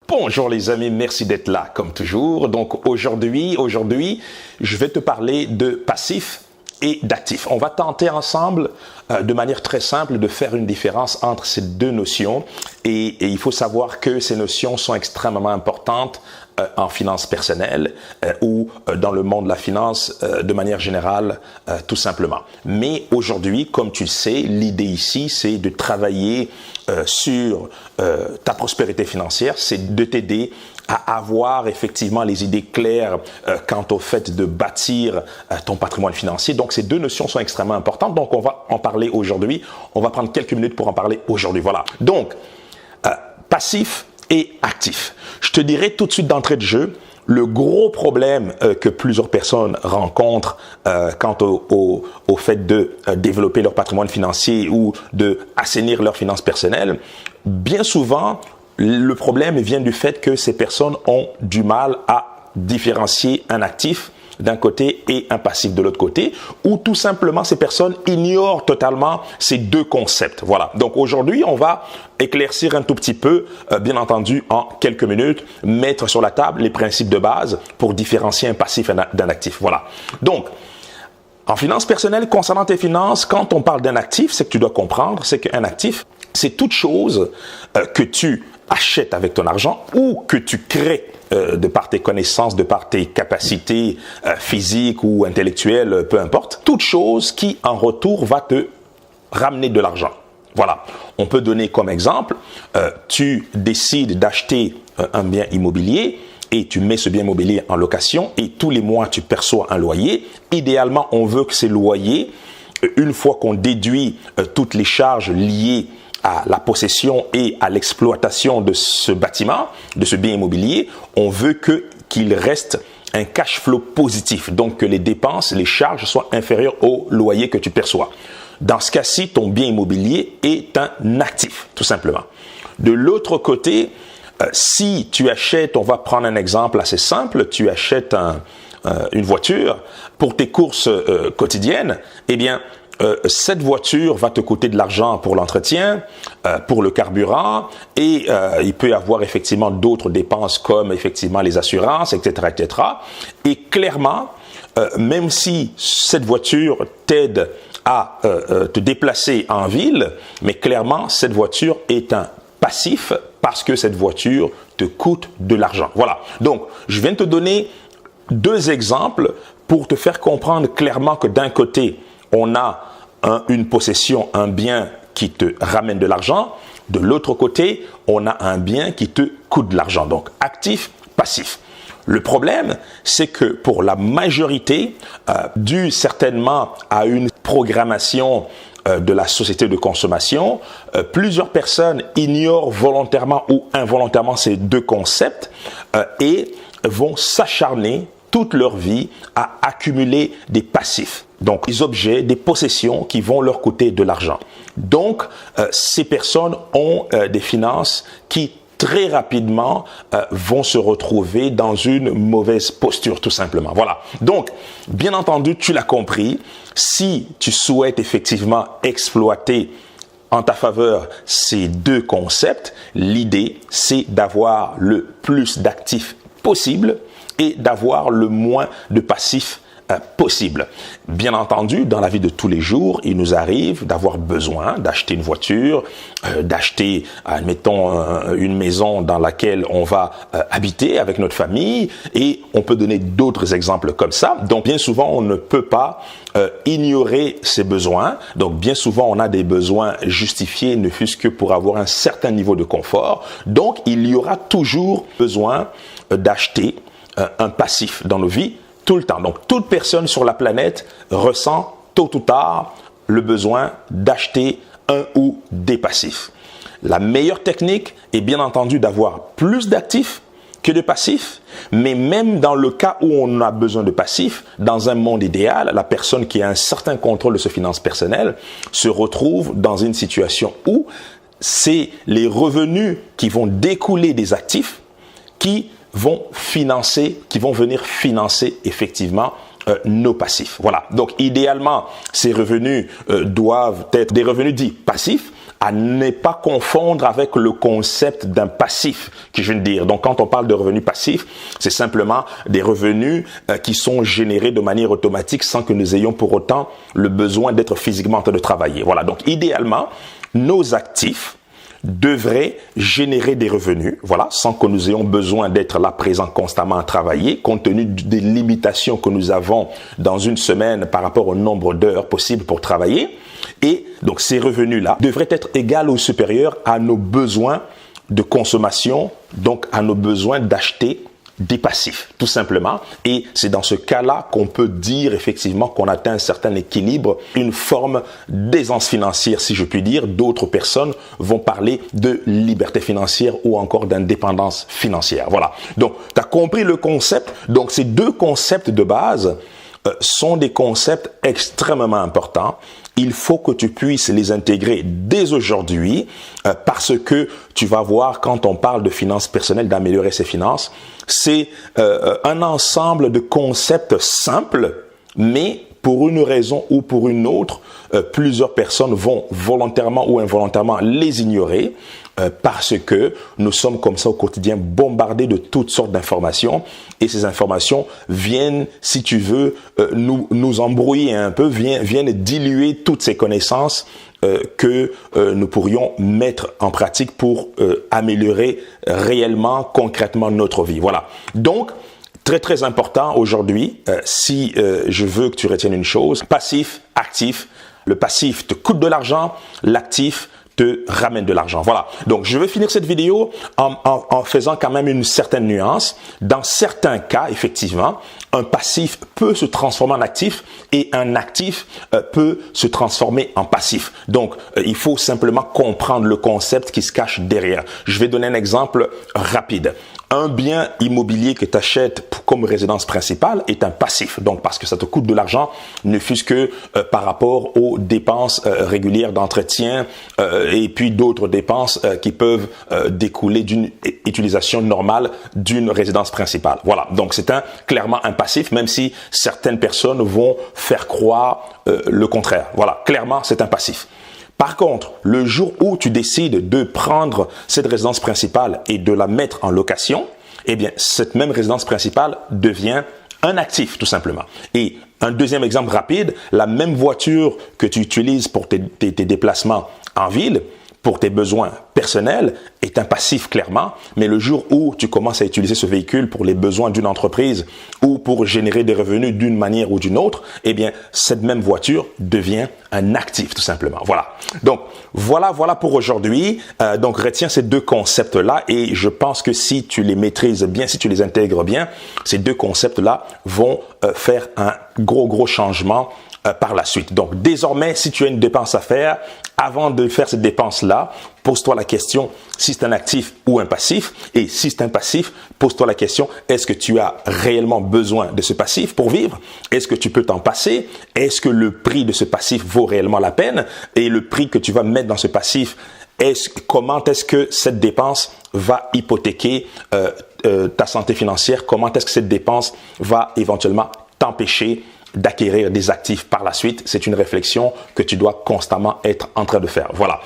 Bonjour les amis, merci d'être là comme toujours. Donc aujourd'hui, je vais te parler de passif et d'actif. On va tenter ensemble, de manière très simple, de faire une différence entre ces deux notions. Et il faut savoir que ces notions sont extrêmement importantes en finance personnelle ou dans le monde de la finance de manière générale, tout simplement. Mais aujourd'hui, comme tu le sais, l'idée ici, c'est de travailler sur ta prospérité financière, c'est de t'aider à avoir effectivement les idées claires quant au fait de bâtir ton patrimoine financier. Donc, ces deux notions sont extrêmement importantes. Donc, on va en parler aujourd'hui. On va prendre quelques minutes pour en parler aujourd'hui. Voilà. Donc, passif et actif. Je te dirai tout de suite d'entrée de jeu, le gros problème que plusieurs personnes rencontrent quant au fait de développer leur patrimoine financier ou de assainir leurs finances personnelles, bien souvent, le problème vient du fait que ces personnes ont du mal à différencier un actif d'un côté et un passif de l'autre côté, ou tout simplement ces personnes ignorent totalement ces deux concepts. Voilà. Donc aujourd'hui, on va éclaircir un tout petit peu, bien entendu, en quelques minutes, mettre sur la table les principes de base pour différencier un passif d'un actif. Voilà. Donc, en finance personnelle, concernant tes finances, quand on parle d'un actif, c'est que tu dois comprendre, c'est qu'un actif, c'est toute chose que tu achètes avec ton argent ou que tu crées de par tes connaissances, de par tes capacités physiques ou intellectuelles, peu importe, toute chose qui, en retour, va te ramener de l'argent. Voilà. On peut donner comme exemple, tu décides d'acheter un bien immobilier et tu mets ce bien immobilier en location et tous les mois, tu perçois un loyer. Idéalement, on veut que ces loyers, une fois qu'on déduit toutes les charges liées à la possession et à l'exploitation de ce bâtiment, de ce bien immobilier, on veut qu'il reste un cash flow positif, donc que les dépenses, les charges soient inférieures au loyer que tu perçois. Dans ce cas-ci, ton bien immobilier est un actif, tout simplement. De l'autre côté, si tu achètes, on va prendre un exemple assez simple, tu achètes une voiture pour tes courses quotidiennes, eh bien, cette voiture va te coûter de l'argent pour l'entretien, pour le carburant et il peut y avoir effectivement d'autres dépenses comme effectivement les assurances, etc., etc. Et clairement, même si cette voiture t'aide à te déplacer en ville, mais clairement, cette voiture est un passif parce que cette voiture te coûte de l'argent. Voilà. Donc, je viens de te donner deux exemples pour te faire comprendre clairement que d'un côté, on a une possession, un bien qui te ramène de l'argent. De l'autre côté, on a un bien qui te coûte de l'argent. Donc, actif, passif. Le problème, c'est que pour la majorité, dû certainement à une programmation de la société de consommation, plusieurs personnes ignorent volontairement ou involontairement ces deux concepts et vont s'acharner toute leur vie à accumuler des passifs. Donc, des objets, des possessions qui vont leur coûter de l'argent. Donc, ces personnes ont des finances qui très rapidement vont se retrouver dans une mauvaise posture, tout simplement. Voilà. Donc, bien entendu, tu l'as compris, si tu souhaites effectivement exploiter en ta faveur ces deux concepts, l'idée, c'est d'avoir le plus d'actifs possible et d'avoir le moins de passifs possible. Bien entendu, dans la vie de tous les jours, il nous arrive d'avoir besoin d'acheter une voiture, d'acheter, admettons, une maison dans laquelle on va habiter avec notre famille, et on peut donner d'autres exemples comme ça. Donc, bien souvent, on ne peut pas ignorer ces besoins. Donc, bien souvent, on a des besoins justifiés, ne fût-ce que pour avoir un certain niveau de confort. Donc, il y aura toujours besoin d'acheter un passif dans nos vies, tout le temps. Donc, toute personne sur la planète ressent tôt ou tard le besoin d'acheter un ou des passifs. La meilleure technique est bien entendu d'avoir plus d'actifs que de passifs, mais même dans le cas où on a besoin de passifs, dans un monde idéal, la personne qui a un certain contrôle de ses finances personnelles se retrouve dans une situation où c'est les revenus qui vont découler des actifs qui vont venir financer effectivement nos passifs. Voilà. Donc, idéalement, ces revenus doivent être des revenus dits passifs à ne pas confondre avec le concept d'un passif que je viens de dire. Donc, quand on parle de revenus passifs, c'est simplement des revenus qui sont générés de manière automatique sans que nous ayons pour autant le besoin d'être physiquement en train de travailler. Voilà. Donc, idéalement, nos actifs devraient générer des revenus, voilà, sans que nous ayons besoin d'être là présent constamment à travailler, compte tenu des limitations que nous avons dans une semaine par rapport au nombre d'heures possibles pour travailler. Et donc ces revenus-là devraient être égaux ou supérieurs à nos besoins de consommation, donc à nos besoins d'acheter des passifs, tout simplement. Et c'est dans ce cas-là qu'on peut dire effectivement qu'on atteint un certain équilibre, une forme d'aisance financière, si je puis dire. D'autres personnes vont parler de liberté financière ou encore d'indépendance financière. Voilà. Donc, tu as compris le concept. Donc, ces deux concepts de base sont des concepts extrêmement importants. Il faut que tu puisses les intégrer dès aujourd'hui parce que tu vas voir quand on parle de finances personnelles, d'améliorer ses finances, c'est un ensemble de concepts simples, mais pour une raison ou pour une autre, plusieurs personnes vont volontairement ou involontairement les ignorer parce que nous sommes comme ça au quotidien bombardés de toutes sortes d'informations et ces informations viennent, si tu veux, nous embrouiller un peu, viennent diluer toutes ces connaissances que nous pourrions mettre en pratique pour améliorer réellement, concrètement notre vie. Voilà. Donc, très, très important aujourd'hui, si je veux que tu retiennes une chose, passif, actif. Le passif te coûte de l'argent, l'actif te ramène de l'argent. Voilà. Donc, je vais finir cette vidéo en faisant quand même une certaine nuance. Dans certains cas, effectivement, un passif peut se transformer en actif et un actif peut se transformer en passif. Donc, il faut simplement comprendre le concept qui se cache derrière. Je vais donner un exemple rapide. Un bien immobilier que tu achètes comme résidence principale est un passif. Donc, parce que ça te coûte de l'argent, ne fût-ce que par rapport aux dépenses régulières d'entretien et puis d'autres dépenses qui peuvent découler d'une utilisation normale d'une résidence principale. Voilà. Donc, c'est clairement un passif, même si certaines personnes vont faire croire le contraire. Voilà. Clairement, c'est un passif. Par contre, le jour où tu décides de prendre cette résidence principale et de la mettre en location, eh bien, cette même résidence principale devient un actif, tout simplement. Et un deuxième exemple rapide, la même voiture que tu utilises pour tes déplacements en ville, pour tes besoins personnels, est un passif clairement, mais le jour où tu commences à utiliser ce véhicule pour les besoins d'une entreprise ou pour générer des revenus d'une manière ou d'une autre, eh bien, cette même voiture devient un actif, tout simplement. Voilà. Donc, voilà pour aujourd'hui. Donc, retiens ces deux concepts-là et je pense que si tu les maîtrises bien, si tu les intègres bien, ces deux concepts-là vont faire un gros changement par la suite. Donc, désormais, si tu as une dépense à faire, avant de faire cette dépense-là, pose-toi la question si c'est un actif ou un passif. Et si c'est un passif, pose-toi la question, est-ce que tu as réellement besoin de ce passif pour vivre? Est-ce que tu peux t'en passer? Est-ce que le prix de ce passif vaut réellement la peine? Et le prix que tu vas mettre dans ce passif, comment est-ce que cette dépense va hypothéquer ta santé financière? Comment est-ce que cette dépense va éventuellement t'empêcher d'acquérir des actifs par la suite? C'est une réflexion que tu dois constamment être en train de faire. Voilà.